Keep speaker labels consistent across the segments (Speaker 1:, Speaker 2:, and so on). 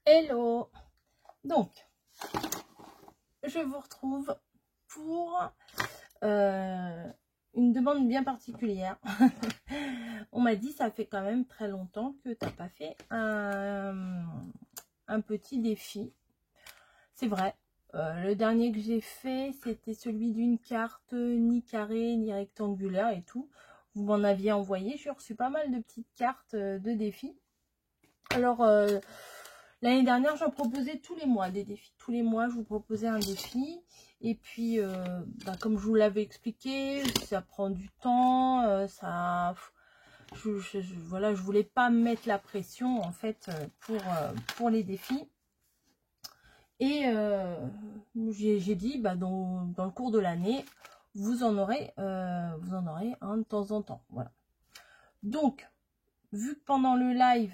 Speaker 1: Hello. Donc, je vous retrouve pour une demande bien particulière. On m'a dit, ça fait quand même très longtemps que tu n'as pas fait un petit défi. C'est vrai. Le dernier que j'ai fait, c'était celui d'une carte ni carrée, ni rectangulaire et tout. Vous m'en aviez envoyé. J'ai reçu pas mal de petites cartes de défis. Alors, l'année dernière, j'en proposais tous les mois des défis. Tous les mois, je vous proposais un défi. Et puis, comme je vous l'avais expliqué, ça prend du temps. Voilà, je voulais pas mettre la pression, en fait, pour les défis. Et j'ai dit, dans le cours de l'année, vous en aurez un de temps en temps. Voilà. Donc, vu que pendant le live,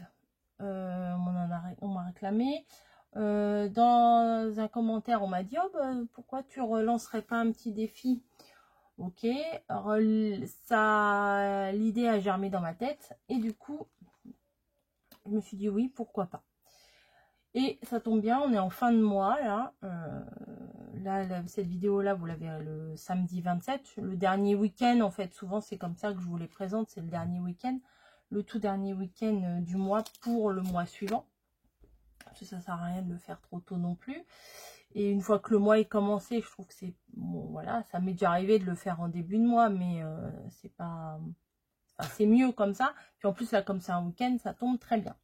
Speaker 1: on m'a réclamé, dans un commentaire, on m'a dit, oh, pourquoi tu relancerais pas un petit défi? Ok, alors, l'idée a germé dans ma tête, et du coup, je me suis dit oui, pourquoi pas. Et ça tombe bien, on est en fin de mois, là. Cette vidéo-là, vous l'avez le samedi 27, le dernier week-end, en fait. Souvent, c'est comme ça que je vous les présente, c'est le dernier week-end. Le tout dernier week-end du mois pour le mois suivant. Parce que ça sert à rien de le faire trop tôt non plus. Et une fois que le mois est commencé, je trouve que c'est... Bon, voilà, ça m'est déjà arrivé de le faire en début de mois, mais c'est pas... Enfin, c'est mieux comme ça. Puis en plus, là, comme c'est un week-end, ça tombe très bien.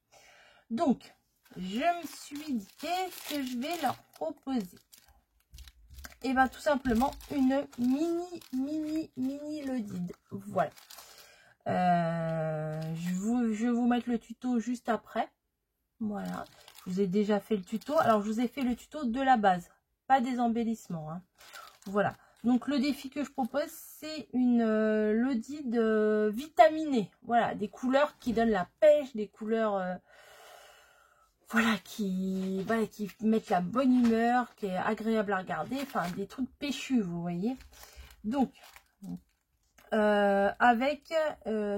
Speaker 1: Donc, je me suis dit, qu'est-ce que je vais leur proposer? Et bien, tout simplement, une mini Lodide. Voilà. Je vais vous mettre le tuto juste après. Voilà. Je vous ai déjà fait le tuto. Alors, je vous ai fait le tuto de la base. Pas des embellissements. Hein. Voilà. Donc, le défi que je propose, c'est une Lodide vitaminée. Voilà. Des couleurs qui donnent la pêche, des couleurs... qui mettent la bonne humeur, qui est agréable à regarder, enfin des trucs péchus, vous voyez. Donc, avec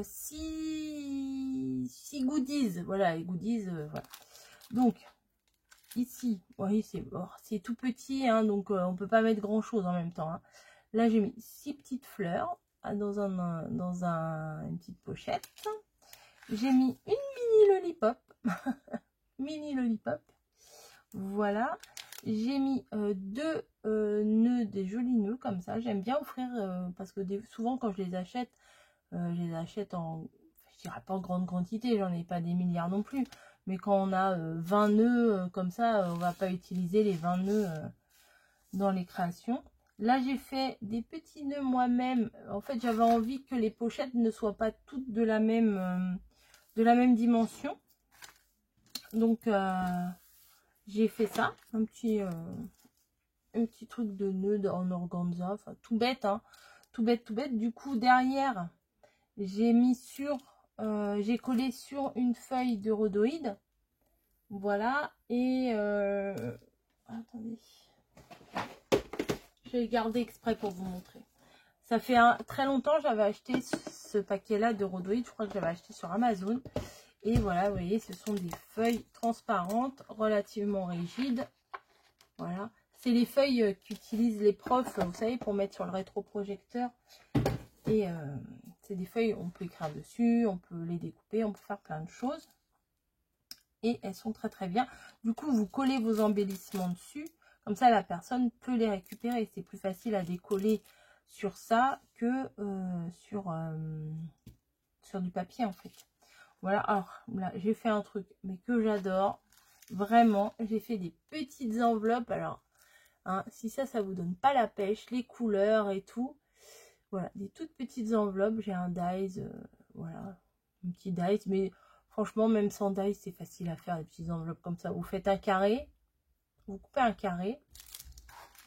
Speaker 1: 6 goodies, voilà, les goodies, voilà. Donc, ici, oui, c'est tout petit, hein, donc on peut pas mettre grand chose en même temps. Hein. Là, j'ai mis 6 petites fleurs dans une petite pochette. J'ai mis une mini lollipop. Mini lollipop. Voilà. J'ai mis 2 nœuds, des jolis nœuds comme ça. J'aime bien offrir parce que souvent quand je les achète en, je dirais pas en grande quantité, j'en ai pas des milliards non plus. Mais quand on a 20 nœuds comme ça, on va pas utiliser les 20 nœuds dans les créations. Là, j'ai fait des petits nœuds moi-même. En fait, j'avais envie que les pochettes ne soient pas toutes de la même dimension. Donc, j'ai fait ça, un petit truc de nœud en organza, enfin tout bête, hein, tout bête. Du coup, derrière, j'ai mis j'ai collé sur une feuille de rhodoïde, voilà, et attendez, je vais garder exprès pour vous montrer. Ça fait très longtemps, j'avais acheté ce paquet-là de rhodoïde, je crois que j'avais acheté sur Amazon. Et voilà, vous voyez, ce sont des feuilles transparentes, relativement rigides. Voilà. C'est les feuilles qu'utilisent les profs, vous savez, pour mettre sur le rétroprojecteur. Et c'est des feuilles, on peut écrire dessus, on peut les découper, on peut faire plein de choses. Et elles sont très très bien. Du coup, vous collez vos embellissements dessus. Comme ça, la personne peut les récupérer. C'est plus facile à décoller sur ça que sur du papier, en fait. Voilà, alors là, j'ai fait un truc, mais que j'adore. Vraiment, j'ai fait des petites enveloppes. Alors, hein, si ça vous donne pas la pêche, les couleurs et tout. Voilà, des toutes petites enveloppes. J'ai un dies, voilà, un petit dies. Mais franchement, même sans dies, c'est facile à faire, des petites enveloppes comme ça. Vous faites un carré, vous coupez un carré.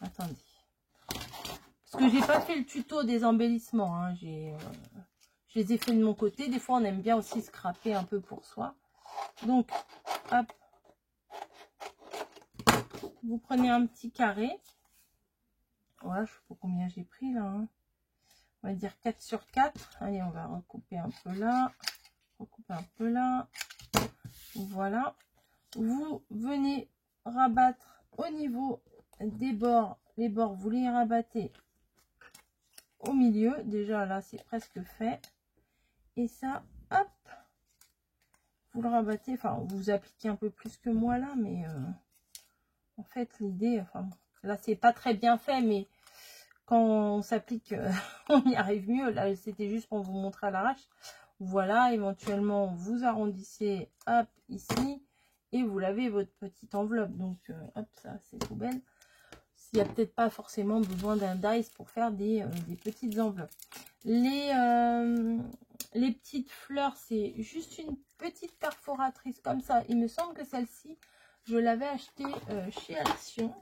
Speaker 1: Attendez. Parce que j'ai pas fait le tuto des embellissements, hein. Je les ai fait de mon côté. Des fois, on aime bien aussi scraper un peu pour soi. Donc, hop. Vous prenez un petit carré. Ouais, je sais pas combien j'ai pris là. Hein. On va dire 4 sur 4. Allez, on va recouper un peu là. Recouper un peu là. Voilà. vous venez rabattre au niveau des bords. Les bords, vous les rabattez au milieu. Déjà là, c'est presque fait. Et ça, hop, vous le rabattez. Enfin, vous appliquez un peu plus que moi là, mais en fait, l'idée, enfin, là, c'est pas très bien fait, mais quand on s'applique, on y arrive mieux. Là, c'était juste pour vous montrer à l'arrache. Voilà, éventuellement, vous arrondissez, hop, ici, et vous lavez votre petite enveloppe. Donc, hop, ça, c'est poubelle. Il n'y a peut-être pas forcément besoin d'un dice pour faire des petites enveloppes. Les petites fleurs, c'est juste une petite perforatrice comme ça. Il me semble que celle-ci, je l'avais achetée chez Action.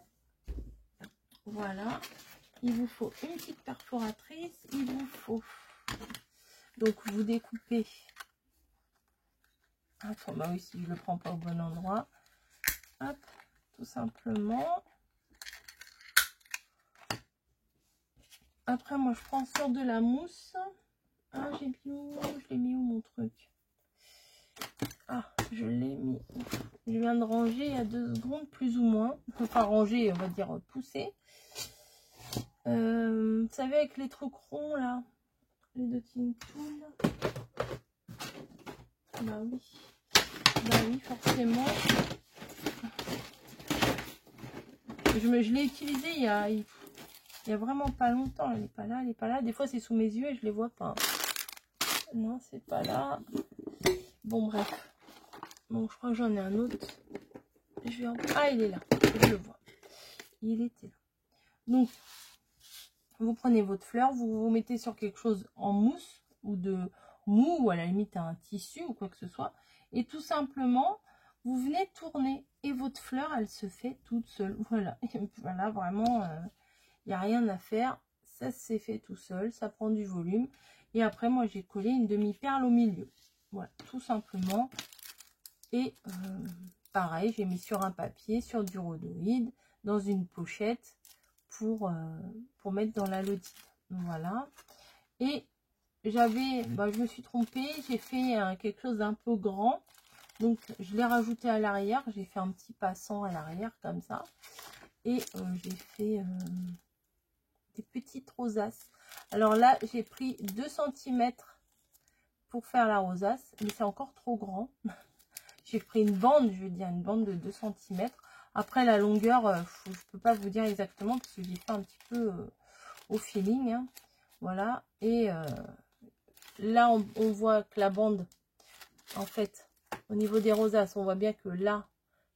Speaker 1: Voilà. Il vous faut une petite perforatrice. Il vous faut... Donc, vous découpez... Attends, bah oui, si je ne le prends pas au bon endroit. Hop, tout simplement... Après, moi, je prends sur de la mousse. Ah, j'ai mis où? Je l'ai mis où, mon truc? Ah, je l'ai mis. Je viens de ranger il y a 2 secondes, plus ou moins. Enfin, ranger, on va dire pousser. Vous savez, avec les trucs ronds, là. Les dotting tools. Bah oui. Bah oui, forcément. Je l'ai utilisé il y a vraiment pas longtemps. Elle n'est pas là, elle n'est pas là. Des fois, c'est sous mes yeux et je les vois pas. Non, c'est pas là. Bon, bref. Bon, je crois que j'en ai un autre. Je vais en... Ah, il est là. Je le vois. Il était là. Donc, vous prenez votre fleur, vous vous mettez sur quelque chose en mousse ou de mou ou à la limite un tissu ou quoi que ce soit. Et tout simplement, vous venez tourner et votre fleur, elle se fait toute seule. Voilà. Et voilà, vraiment, il n'y a rien à faire. Ça s'est fait tout seul. Ça prend du volume. Et après, moi, j'ai collé une demi-perle au milieu. Voilà, tout simplement. Et pareil, j'ai mis sur un papier, sur du rhodoïde, dans une pochette pour mettre dans la lotite. Voilà. Et j'avais, je me suis trompée, j'ai fait quelque chose d'un peu grand. Donc, je l'ai rajouté à l'arrière. J'ai fait un petit passant à l'arrière, comme ça. Et j'ai fait des petites rosaces. Alors là, j'ai pris 2 cm pour faire la rosace, mais c'est encore trop grand. J'ai pris une bande, je veux dire, une bande de 2 cm. Après, la longueur, je ne peux pas vous dire exactement parce que j'ai fait un petit peu au feeling. Hein. Voilà. Et là, on voit que la bande, en fait, au niveau des rosaces, on voit bien que là,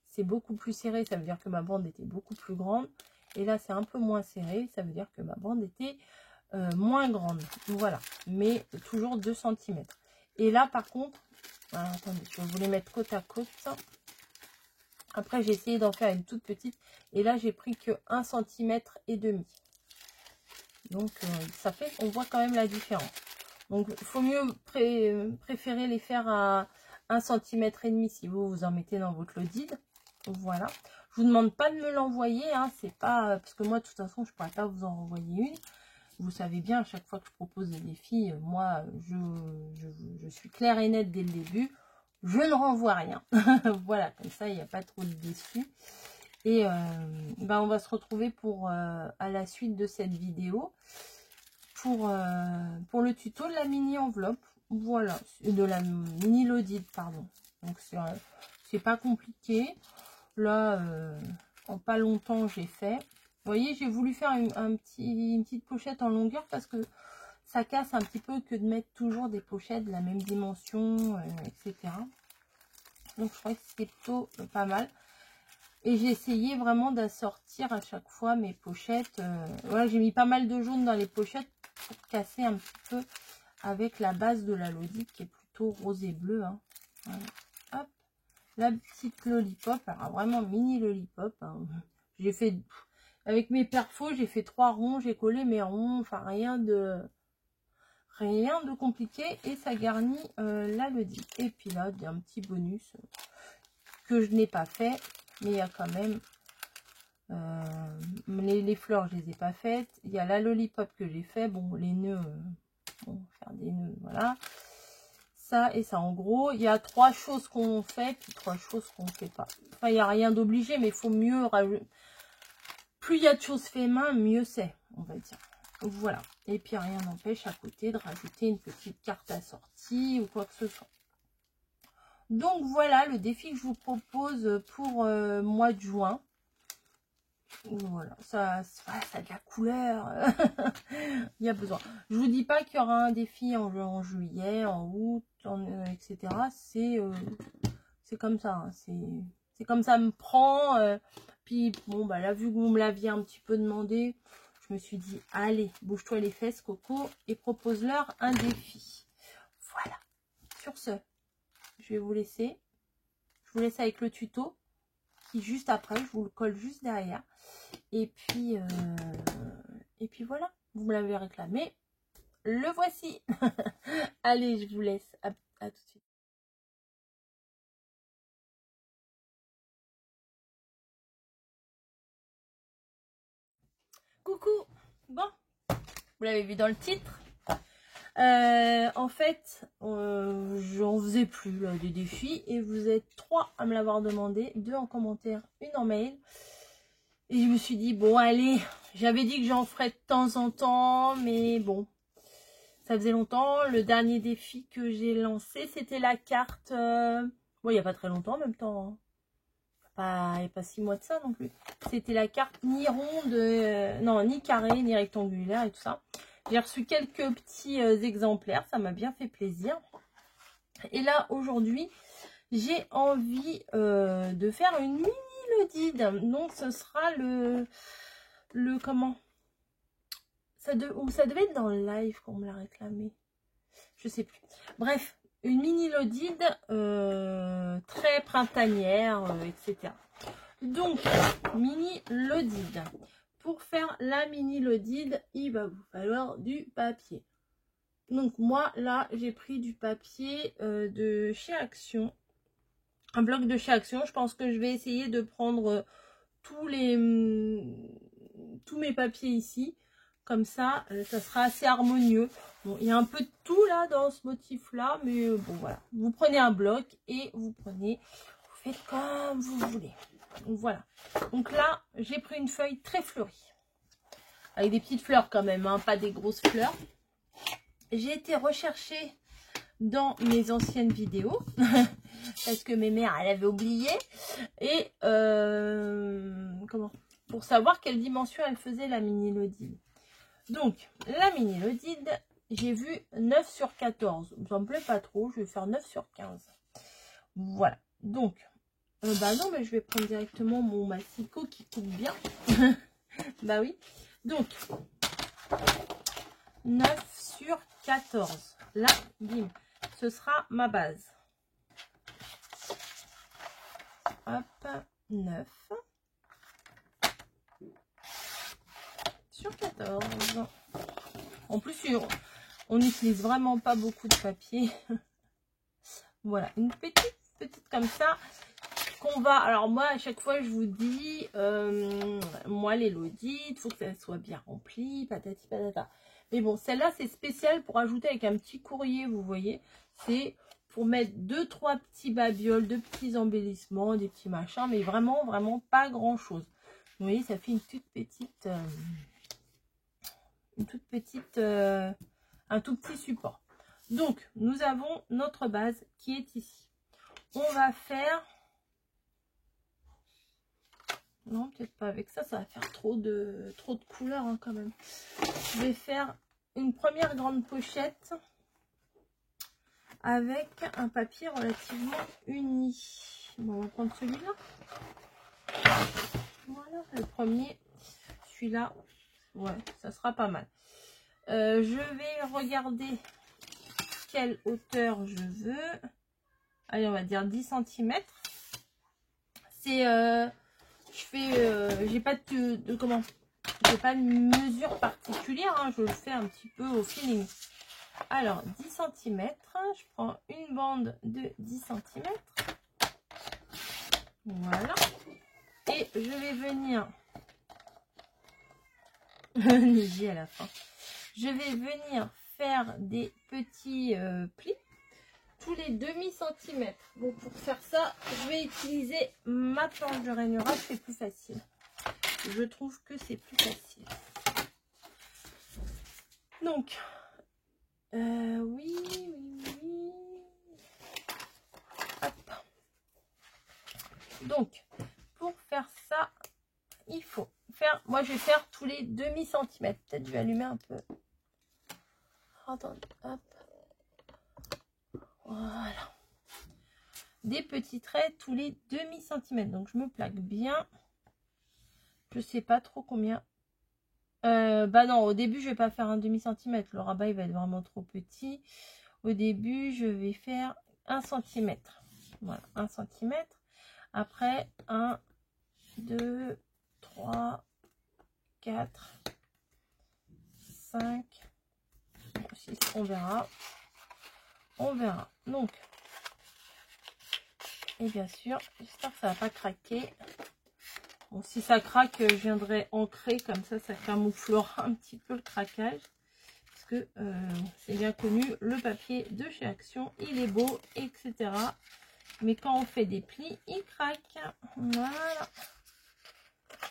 Speaker 1: c'est beaucoup plus serré. Ça veut dire que ma bande était beaucoup plus grande. Et là, c'est un peu moins serré. Ça veut dire que ma bande était moins grande. Voilà. Mais toujours 2 cm. Et là, par contre, alors, attendez, je vais vous les mettre côte à côte. Après, j'ai essayé d'en faire une toute petite. Et là, j'ai pris que 1,5 cm. Donc, ça fait qu'on voit quand même la différence. Donc, il faut mieux préférer les faire à 1,5 cm si vous en mettez dans votre lodide. Voilà. Je vous demande pas de me l'envoyer. Hein, c'est pas parce que moi, de toute façon, je ne pourrais pas vous en renvoyer une. Vous savez bien, à chaque fois que je propose des défis, moi, je suis claire et nette dès le début. Je ne renvoie rien. Voilà, comme ça, il n'y a pas trop de déçus. Et on va se retrouver pour à la suite de cette vidéo pour le tuto de la mini enveloppe. Voilà, de la mini lodide, pardon. Donc, c'est pas compliqué. Là, en pas longtemps, j'ai fait. Vous voyez, j'ai voulu faire une petite pochette en longueur parce que ça casse un petit peu que de mettre toujours des pochettes de la même dimension, etc. Donc, je crois que c'était plutôt pas mal. Et j'ai essayé vraiment d'assortir à chaque fois mes pochettes. Voilà, j'ai mis pas mal de jaune dans les pochettes pour casser un petit peu avec la base de la lodite qui est plutôt rose et bleu. Hein. Voilà. Hop. La petite lollipop, alors vraiment mini lollipop. Hein. J'ai fait... Avec mes perfos, j'ai fait 3 ronds, j'ai collé mes ronds, enfin rien de compliqué et ça garnit la lodite. Et puis là, il y a un petit bonus que je n'ai pas fait, mais il y a quand même les fleurs, je les ai pas faites. Il y a la lollipop que j'ai fait, bon les nœuds, bon, faire des nœuds, voilà. ça et ça. En gros, il y a 3 choses qu'on fait, puis 3 choses qu'on ne fait pas. Enfin, il n'y a rien d'obligé, mais il faut mieux rajouter. Plus il y a de choses fait main, mieux c'est, on va dire. Voilà. Et puis, rien n'empêche à côté de rajouter une petite carte assortie ou quoi que ce soit. Donc, voilà le défi que je vous propose pour mois de juin. Voilà, ça a de la couleur. Il y a besoin. Je vous dis pas qu'il y aura un défi en juillet, en août, etc. C'est comme ça. Hein. C'est comme ça me prend. Puis bon, bah là, vu que vous me l'aviez un petit peu demandé, je me suis dit, allez, bouge-toi les fesses, Coco, et propose-leur un défi. Voilà. Sur ce, je vais vous laisser. Je vous laisse avec le tuto. Qui juste après, je vous le colle juste derrière. Et puis voilà, vous me l'avez réclamé. Le voici. Allez, je vous laisse. À tout de suite. Coucou. Bon, vous l'avez vu dans le titre. En fait, j'en faisais plus là, des défis. Et vous êtes 3 à me l'avoir demandé. 2 en commentaire, 1 en mail. Et je me suis dit, bon, allez, j'avais dit que j'en ferais de temps en temps, mais bon, ça faisait longtemps. Le dernier défi que j'ai lancé, c'était la carte, bon, il n'y a pas très longtemps en même temps, hein. Il n'y a pas 6 mois de ça non plus. C'était la carte ni ronde, non, ni carré, ni rectangulaire et tout ça. J'ai reçu quelques petits exemplaires, ça m'a bien fait plaisir. Et là, aujourd'hui, j'ai envie de faire une mini Lodide. Donc, ce sera le comment ça devait être dans le live qu'on me l'a réclamé. Je sais plus. Bref, une mini Lodide très printanière, etc. Donc, mini Lodide. Pour faire la mini Lodide, il va vous falloir du papier. Donc, moi, là, j'ai pris du papier de chez Action. Un bloc de chez Action. Je pense que je vais essayer de prendre tous mes papiers ici. Comme ça, ça sera assez harmonieux. Bon, il y a un peu de tout là dans ce motif-là. Mais bon, voilà. Vous prenez un bloc et vous faites comme vous voulez. Donc, voilà. Donc là, j'ai pris une feuille très fleurie. Avec des petites fleurs quand même, hein, pas des grosses fleurs. J'ai été rechercher dans mes anciennes vidéos. Parce que mes mères, elles avaient oublié. Et pour savoir quelle dimension elle faisait la mini Lodide. Donc, la mini Lodide, j'ai vu 9 sur 14. Ça me plaît pas trop, je vais faire 9 sur 15. Voilà. Donc, bah non, mais je vais prendre directement mon massicot qui coupe bien. Bah oui. Donc, 9 sur 14. Là, bim, ce sera ma base. Hop, 9 sur 14. En plus, on n'utilise vraiment pas beaucoup de papier. Voilà, une petite comme ça qu'on va... Alors moi, à chaque fois, je vous dis, moi, les Lodides, il faut que ça soit bien rempli, patati patata. Mais bon, celle-là, c'est spécial pour ajouter avec un petit courrier, vous voyez. C'est pour mettre 2-3 petits babioles, 2 petits embellissements, des petits machins, mais vraiment, vraiment pas grand-chose. Vous voyez, ça fait une toute petite... un tout petit support. Donc, nous avons notre base qui est ici. On va faire... Non, peut-être pas avec ça, ça va faire trop de couleurs hein, quand même. Je vais faire une première grande pochette avec un papier relativement uni. Bon, on va prendre celui-là. Voilà, le premier. Celui-là, ouais, ça sera pas mal. Je vais regarder quelle hauteur je veux. Allez, on va dire 10 cm. C'est... j'ai pas j'ai pas de mesure particulière, hein, je le fais un petit peu au feeling. Alors, 10 cm, je prends une bande de 10 cm. Voilà. Et je vais venir... J'ai à la fin. Je vais venir faire des petits plis. tous les demi-centimètres. Donc pour faire ça, je vais utiliser ma planche de rainurage, c'est plus facile. Je trouve que c'est plus facile. Donc, oui. Hop. Donc, pour faire ça, il faut faire, moi je vais faire tous les demi-centimètres. Peut-être je vais allumer un peu. Attendez, hop. Voilà. Des petits traits tous les demi-centimètres. Donc je me plaque bien. Je sais pas trop combien. Bah non, au début je vais pas faire un demi-centimètre. Le rabat il va être vraiment trop petit. Au début je vais faire 1 centimètre. Voilà, 1 centimètre. Après 1, 2, 3, 4, 5, 6, on verra. On verra. Donc, et bien sûr, j'espère que ça va pas craquer. Bon, si ça craque, je viendrai ancrer, comme ça camouflera un petit peu le craquage. Parce que c'est bien connu, le papier de chez Action, il est beau, etc. Mais quand on fait des plis, il craque. Voilà.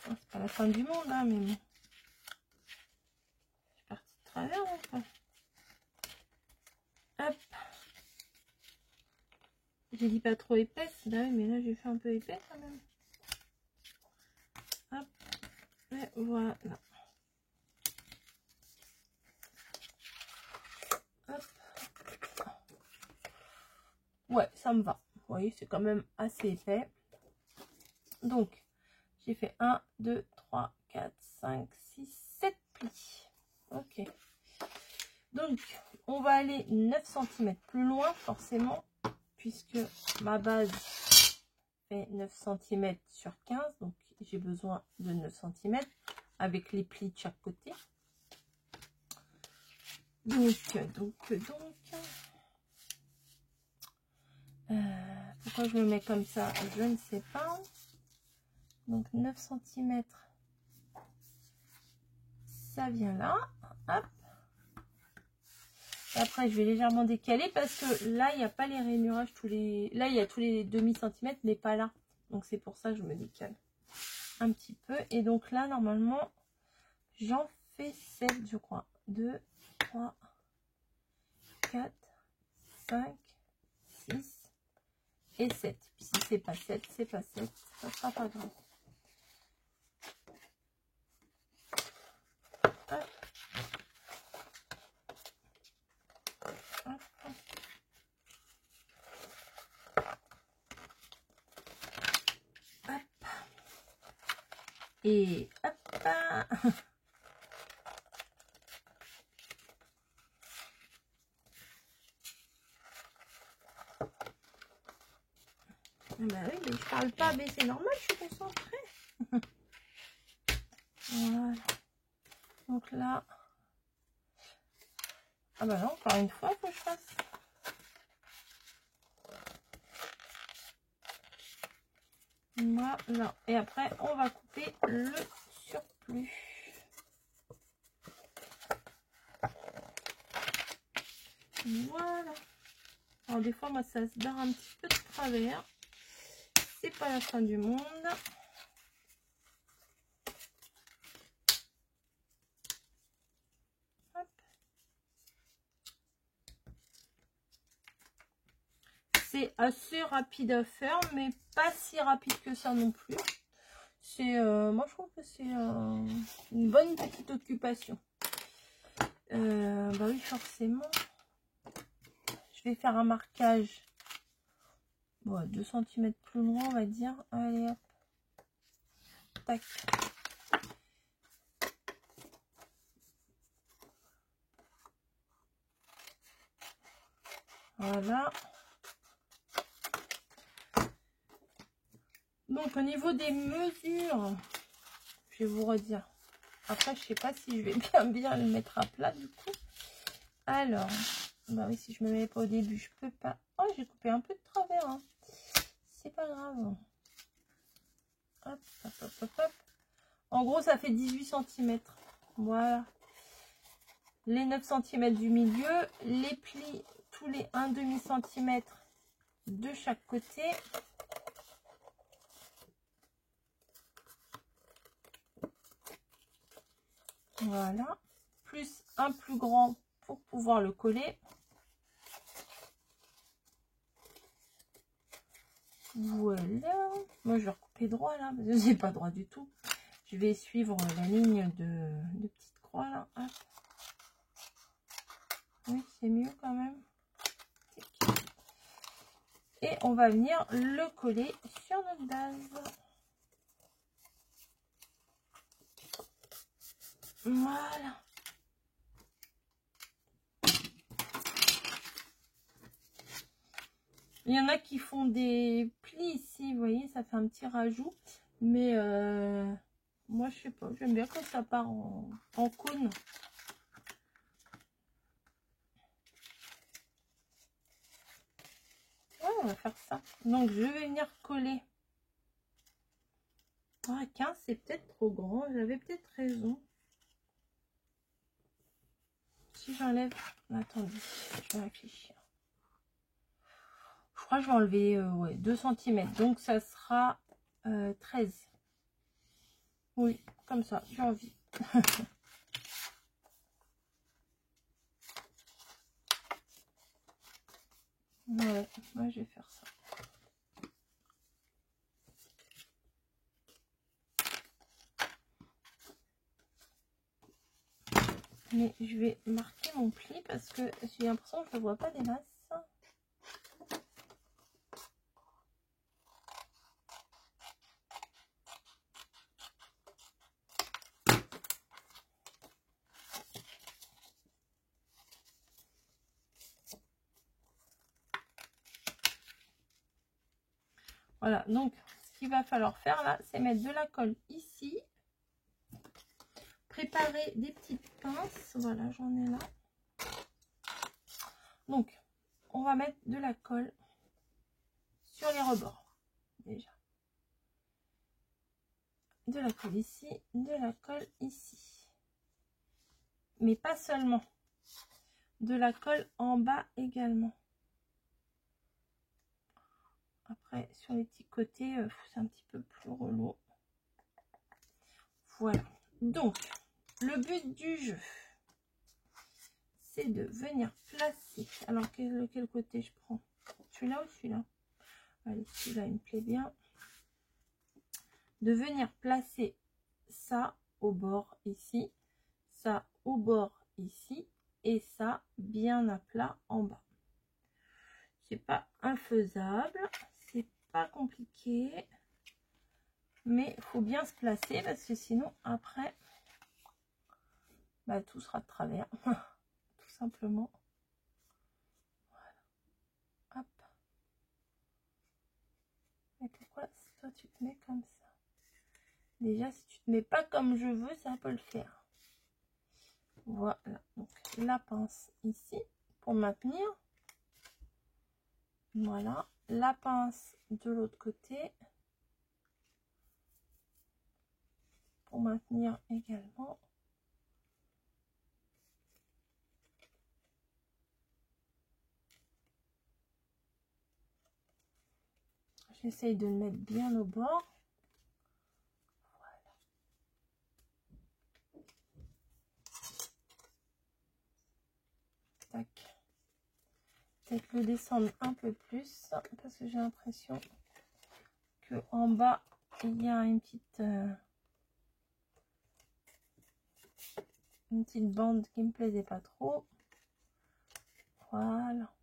Speaker 1: C'est pas la fin du monde, hein, mais bon. Je suis partie de travers, hein. Hop. J'ai dit pas trop épaisse, bah oui, mais là j'ai fait un peu épais quand même. Hop. Et voilà. Hop. Ouais, ça me va. Vous voyez, c'est quand même assez épais. Donc, j'ai fait 1, 2, 3, 4, 5, 6, 7 plis. Ok. Donc, on va aller 9 cm plus loin, forcément, puisque ma base fait 9 cm sur 15. Donc, j'ai besoin de 9 cm avec les plis de chaque côté. Donc. Pourquoi je le mets comme ça, je ne sais pas. Donc 9 cm, ça vient là. Hop. Et après, je vais légèrement décaler parce que là, il n'y a pas les rainurages tous les... Là, il y a tous les demi-centimètres, mais pas là. Donc c'est pour ça que je me décale un petit peu. Et donc là, normalement, j'en fais 7, je crois. 2, 3, 4, 5, 6 et 7. Puis si c'est pas 7, c'est pas 7. Ça sera pas grave. Hop. Hop. Hop. Et hop. Bah oui, mais je parle pas, mais c'est normal, je suis concentrée. Voilà. Donc là. Ah bah non, encore une fois, il faut que je fasse. Voilà. Et après, on va couper le surplus. Voilà. Alors des fois, moi, ça se barre un petit peu de travers. C'est pas la fin du monde. Hop. C'est assez rapide à faire, mais pas si rapide que ça non plus. C'est, moi, je trouve que c'est une bonne petite occupation. Bah oui, forcément. Je vais faire un marquage. Bon, 2 cm plus loin, on va dire. Allez, hop. Tac. Voilà. Donc, au niveau des mesures, je vais vous redire. Après, je sais pas si je vais bien le mettre à plat, du coup. Alors, bah oui, si je me mets pas au début, je peux pas. Oh, j'ai coupé un peu de travers. Hein. C'est pas grave. Hop, hop, hop, hop, hop. En gros, ça fait 18 cm. Voilà. Les 9 cm du milieu, les plis tous les 1,5 cm de chaque côté. Voilà. Plus un plus grand pour pouvoir le coller. Voilà. Moi, je vais recouper droit là, parce que c'est pas droit du tout. Je vais suivre la ligne de petite croix là. Hop. Oui, c'est mieux quand même. Et on va venir le coller sur notre base. Voilà. Il y en a qui font des plis ici, vous voyez, ça fait un petit rajout. Mais moi, je sais pas, j'aime bien quand ça part en cône. Ouais, on va faire ça. Donc, je vais venir coller. Ah, 15, c'est peut-être trop grand. J'avais peut-être raison. Si j'enlève... Attendez, je vais réfléchir. Je crois que je vais enlever ouais, 2 cm. Donc, ça sera 13. Oui, comme ça, j'ai envie. Ouais, moi je vais faire ça. Mais je vais marquer mon pli parce que j'ai l'impression que je ne vois pas des masses. Voilà, donc ce qu'il va falloir faire là, c'est mettre de la colle ici. Préparer des petites pinces. Voilà, j'en ai là. Donc, on va mettre de la colle sur les rebords. Déjà. De la colle ici, de la colle ici. Mais pas seulement. De la colle en bas également. Après, sur les petits côtés, c'est un petit peu plus relou. Voilà. Donc, le but du jeu, c'est de venir placer. Alors, quel côté je prends? Celui-là ou celui-là? Allez, celui-là, il me plaît bien. De venir placer ça au bord ici, ça au bord ici, et ça bien à plat en bas. C'est pas infaisable, c'est pas compliqué, mais il faut bien se placer parce que sinon après bah, tout sera de travers tout simplement. Voilà. Hop. Et pourquoi toi tu te mets comme ça? Déjà si tu te mets pas comme je veux, ça peut le faire. Voilà, donc la pince ici pour maintenir. Voilà, la pince de l'autre côté pour maintenir également. J'essaye de le mettre bien au bord. Voilà. Tac. Peut-être le descendre un peu plus parce que j'ai l'impression que en bas il y a une petite bande qui me plaisait pas trop. Voilà.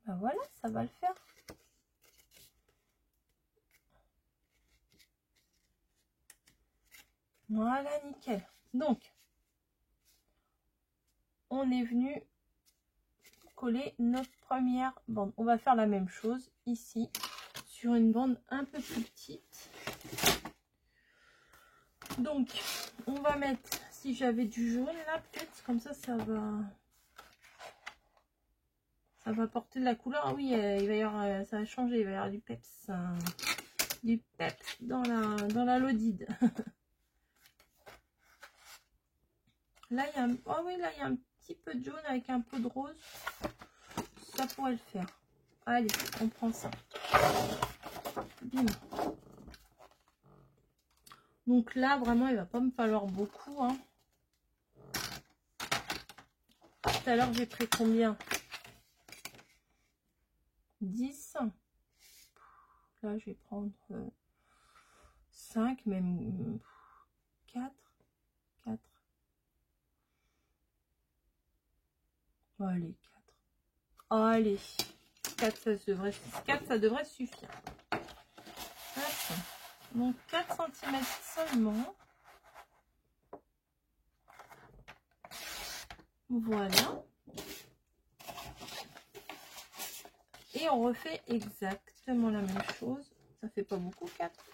Speaker 1: Ben voilà, ça va le faire. Voilà, nickel. Donc, on est venu coller notre première bande. On va faire la même chose ici sur une bande un peu plus petite. Donc, on va mettre, si j'avais du jaune là, peut-être comme ça, ça va porter de la couleur. Ah oui, il va y avoir, ça va changer, il va y avoir du peps dans la lodide. Là, il y a un... Oh oui, là, il y a un petit peu de jaune avec un peu de rose. Ça pourrait le faire. Allez, on prend ça. Bim. Donc là, vraiment, il va pas me falloir beaucoup. Hein. Tout à l'heure, j'ai pris combien? 10. Là, je vais prendre 5, même 4. 4. Allez, 4. Allez, 4, ça devrait suffire. Hop. Donc 4 cm seulement. Voilà. Et on refait exactement la même chose. Ça fait pas beaucoup, 4.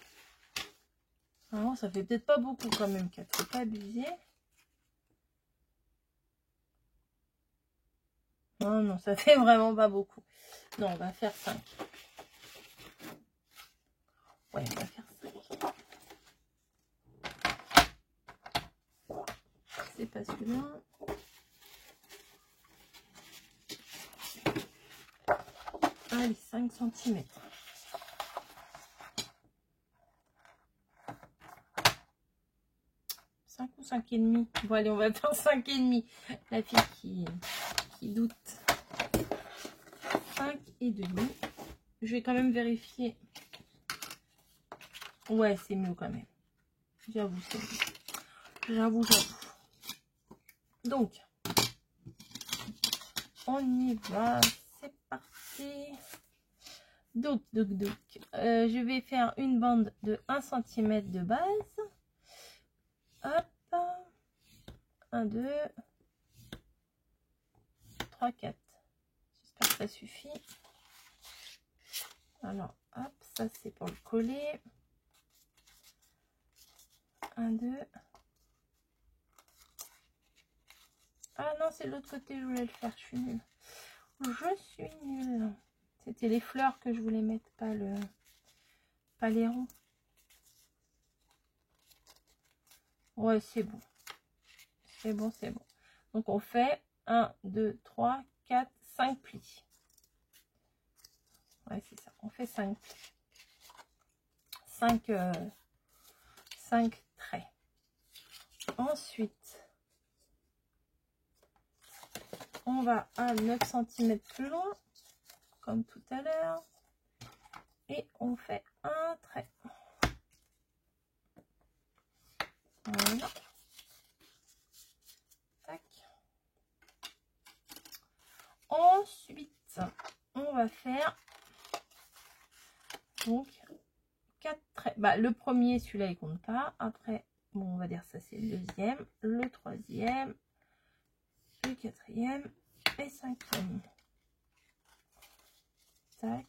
Speaker 1: Non, ça fait peut-être pas beaucoup quand même, 4. Faut pas abuser. Non, non, ça fait vraiment pas beaucoup. Non, on va faire 5. Ouais, on va faire 5. C'est pas celui-là. Allez, 5 cm. 5 ou 5,5. Bon, allez, on va faire 5,5. La fille qui doute. 5,5. Je vais quand même vérifier. Ouais, c'est mieux quand même. J'avoue, c'est mieux. J'avoue. Donc, on y va. C'est parti. Donc, je vais faire une bande de 1 cm de base. Hop. 1, 2, 3, 4. J'espère que ça suffit. Alors, hop, ça c'est pour le coller. 1, 2. Ah non, c'est de l'autre côté, je voulais le faire. Je suis nulle. Je suis nulle. C'était les fleurs que je voulais mettre, pas les ronds. Ouais, c'est bon. C'est bon, c'est bon. Donc, on fait 1, 2, 3, 4, 5 plis. Ouais, c'est ça. On fait 5 plis. 5 traits. Ensuite, on va à 9 cm plus loin, comme tout à l'heure. Et on fait un trait. Voilà. Tac. Ensuite, on va faire donc 4 traits. Bah, le premier, celui-là, il compte pas. Après, bon, on va dire ça, c'est le deuxième, le troisième, le quatrième et cinquième. Tac.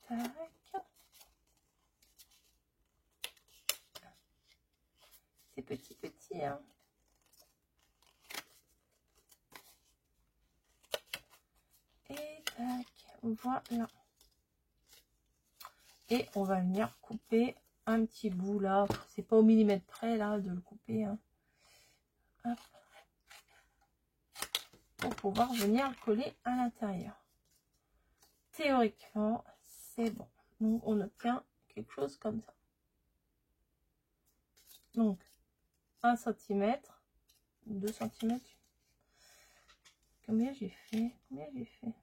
Speaker 1: Tac. C'est petit, hein. Et tac. Voilà. Et on va venir couper un petit bout là. C'est pas au millimètre près là de le couper. Hein. Hop. Pour pouvoir venir le coller à l'intérieur. Théoriquement, c'est bon. Donc, on obtient quelque chose comme ça. Donc, 1 cm, 2 cm. Combien j'ai fait? 1,5.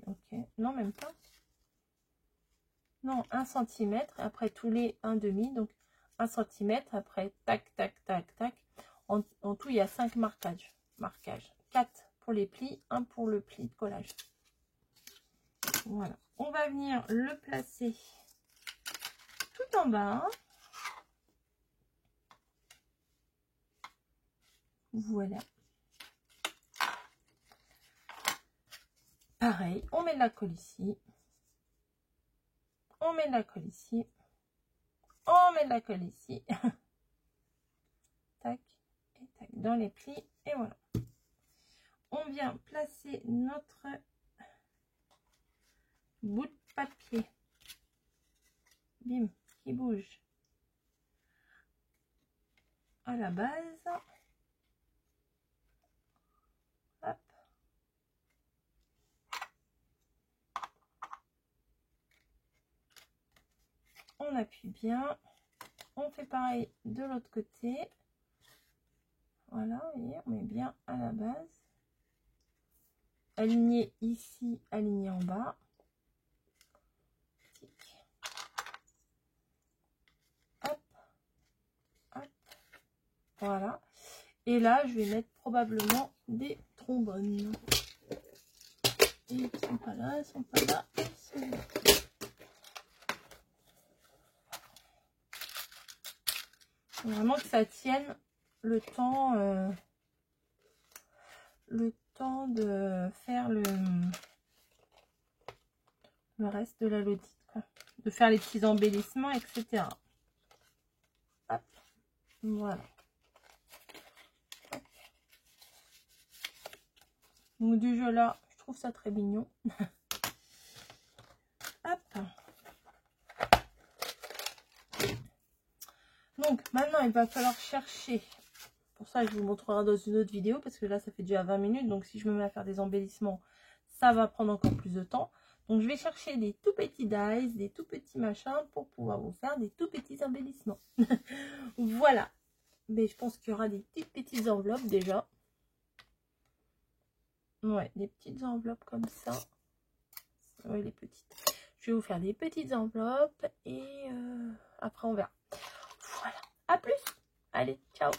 Speaker 1: Ok. Non, même pas. Non, 1 cm. Après, tous les 1,5. Donc, 1 cm. Après, tac, tac, tac, tac. En tout, il y a 5 marquages. 4 pour les plis, 1 pour le pli de collage. Voilà. On va venir le placer tout en bas. Voilà. Pareil, on met de la colle ici. On met de la colle ici. On met de la colle ici. Tac et tac dans les plis. Et voilà. On vient placer notre bout de papier. Bim, qui bouge. à la base. Hop. On appuie bien. On fait pareil de l'autre côté. Voilà, vous voyez, on met bien à la base. Aligné ici, aligné en bas. Hop, hop. Voilà. Et là, je vais mettre probablement des trombones. Et ils ne sont pas là, ils ne sont pas là, ils sont là. Faut vraiment que ça tienne le temps de faire le reste de la lodite, quoi. De faire les petits embellissements, etc. Hop, voilà. Donc du jeu là, je trouve ça très mignon. Hop. Donc maintenant il va falloir chercher. Pour ça je vous montrerai dans une autre vidéo parce que là ça fait déjà 20 minutes. Donc si je me mets à faire des embellissements, ça va prendre encore plus de temps. Donc je vais chercher des tout petits dies, des tout petits machins pour pouvoir vous faire des tout petits embellissements. Voilà. Mais je pense qu'il y aura des petites enveloppes déjà. Ouais, des petites enveloppes comme ça. Ouais, les petites. Je vais vous faire des petites enveloppes et après on verra. Voilà. À plus. Allez, ciao.